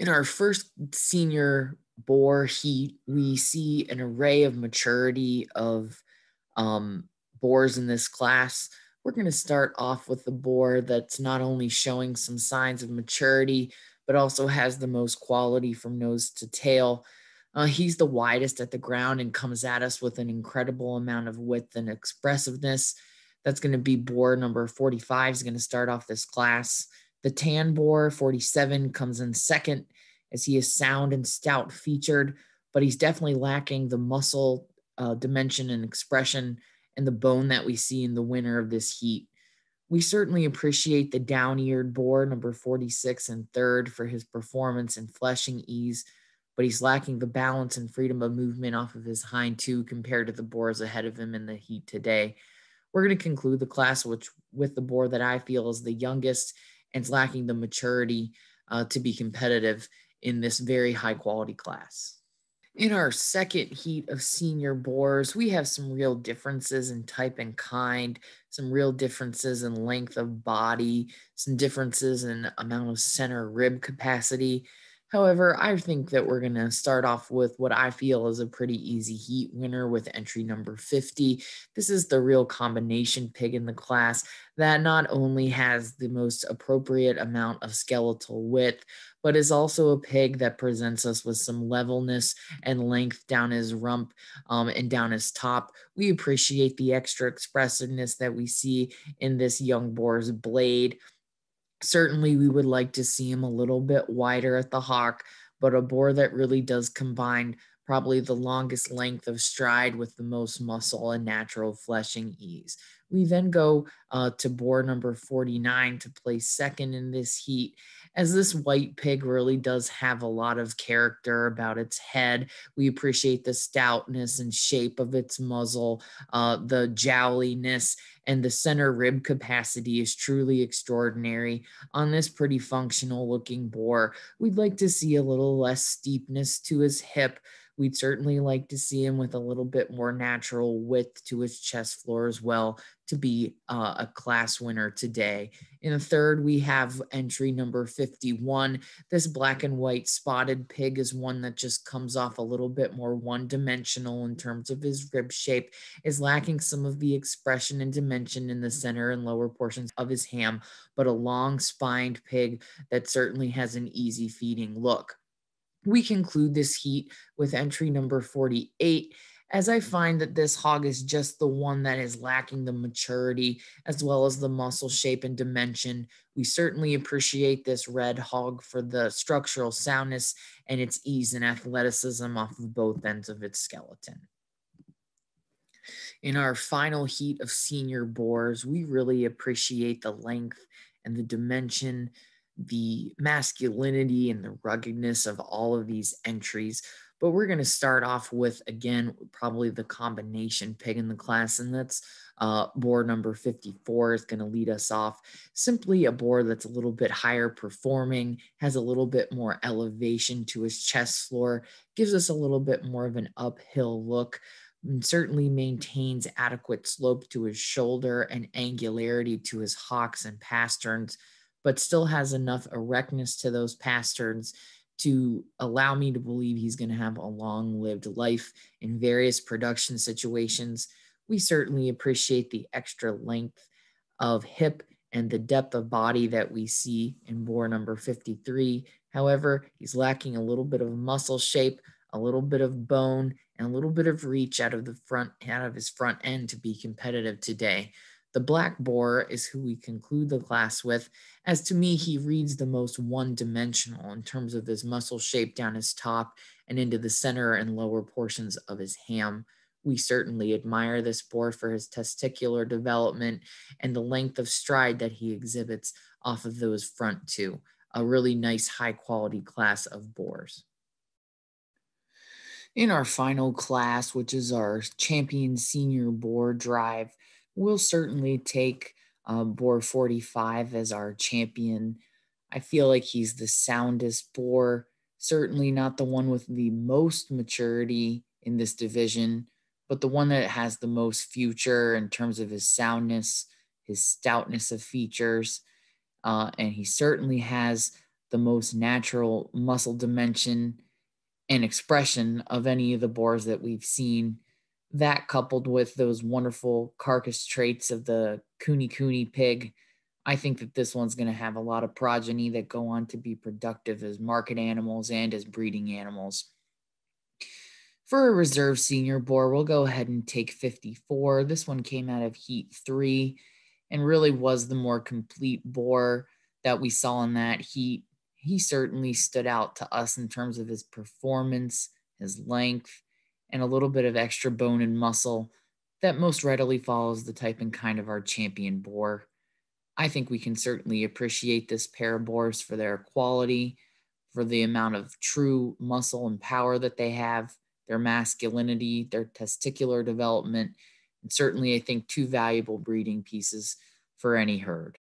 In our first senior boar heat, we see an array of maturity of boars in this class. We're going to start off with the boar that's not only showing some signs of maturity, but also has the most quality from nose to tail. He's the widest at the ground and comes at us with an incredible amount of width and expressiveness. That's going to be boar number 45 is going to start off this class. The tan boar 47 comes in second as he is sound and stout featured, but he's definitely lacking the muscle dimension and expression and the bone that we see in the winner of this heat. We certainly appreciate the down-eared boar, number 46 and third, for his performance and fleshing ease, but he's lacking the balance and freedom of movement off of his hind two compared to the boars ahead of him in the heat today. We're going to conclude the class with the boar that I feel is the youngest and is lacking the maturity to be competitive in this very high quality class. In our second heat of senior boars, we have some real differences in type and kind, some real differences in length of body, some differences in amount of center rib capacity. However, I think that we're going to start off with what I feel is a pretty easy heat winner with entry number 50. This is the real combination pig in the class that not only has the most appropriate amount of skeletal width, but is also a pig that presents us with some levelness and length down his rump and down his top. We appreciate the extra expressiveness that we see in this young boar's blade. Certainly, we would like to see him a little bit wider at the hock, but a boar that really does combine probably the longest length of stride with the most muscle and natural fleshing ease. We then go to boar number 49 to place second in this heat, as this white pig really does have a lot of character about its head. We appreciate the stoutness and shape of its muzzle, the jowliness, and the center rib capacity is truly extraordinary on this pretty functional looking boar. We'd like to see a little less steepness to his hip. We'd certainly like to see him with a little bit more natural width to his chest floor as well to be a class winner today. In the third, we have entry number 51. This black and white spotted pig is one that just comes off a little bit more one-dimensional in terms of his rib shape, is lacking some of the expression and dimension in the center and lower portions of his ham, but a long spined pig that certainly has an easy feeding look. We conclude this heat with entry number 48, as I find that this hog is just the one that is lacking the maturity as well as the muscle shape and dimension. We certainly appreciate this red hog for the structural soundness and its ease and athleticism off of both ends of its skeleton. In our final heat of senior boars, we really appreciate the length and the dimension, the masculinity and the ruggedness of all of these entries. But we're going to start off with, again, probably the combination pig in the class, and that's boar number 54 is going to lead us off. Simply a boar that's a little bit higher performing, has a little bit more elevation to his chest floor, gives us a little bit more of an uphill look, and certainly maintains adequate slope to his shoulder and angularity to his hocks and pasterns, but still has enough erectness to those pasterns to allow me to believe he's going to have a long-lived life in various production situations. We certainly appreciate the extra length of hip and the depth of body that we see in boar number 53. However, he's lacking a little bit of muscle shape, a little bit of bone, and a little bit of reach out of his front end to be competitive today. The black boar is who we conclude the class with, as to me, he reads the most one-dimensional in terms of his muscle shape down his top and into the center and lower portions of his ham. We certainly admire this boar for his testicular development and the length of stride that he exhibits off of those front two. A really nice high-quality class of boars. In our final class, which is our champion senior boar drive, we'll certainly take boar 45 as our champion. I feel like he's the soundest boar, certainly not the one with the most maturity in this division, but the one that has the most future in terms of his soundness, his stoutness of features, and he certainly has the most natural muscle dimension and expression of any of the boars that we've seen. That coupled with those wonderful carcass traits of the Kuni pig, I think that this one's going to have a lot of progeny that go on to be productive as market animals and as breeding animals. For a reserve senior boar, we'll go ahead and take 54. This one came out of heat 3 and really was the more complete boar that we saw in that heat. He certainly stood out to us in terms of his performance, his length, and a little bit of extra bone and muscle that most readily follows the type and kind of our champion boar. I think we can certainly appreciate this pair of boars for their quality, for the amount of true muscle and power that they have, their masculinity, their testicular development, and certainly I think two valuable breeding pieces for any herd.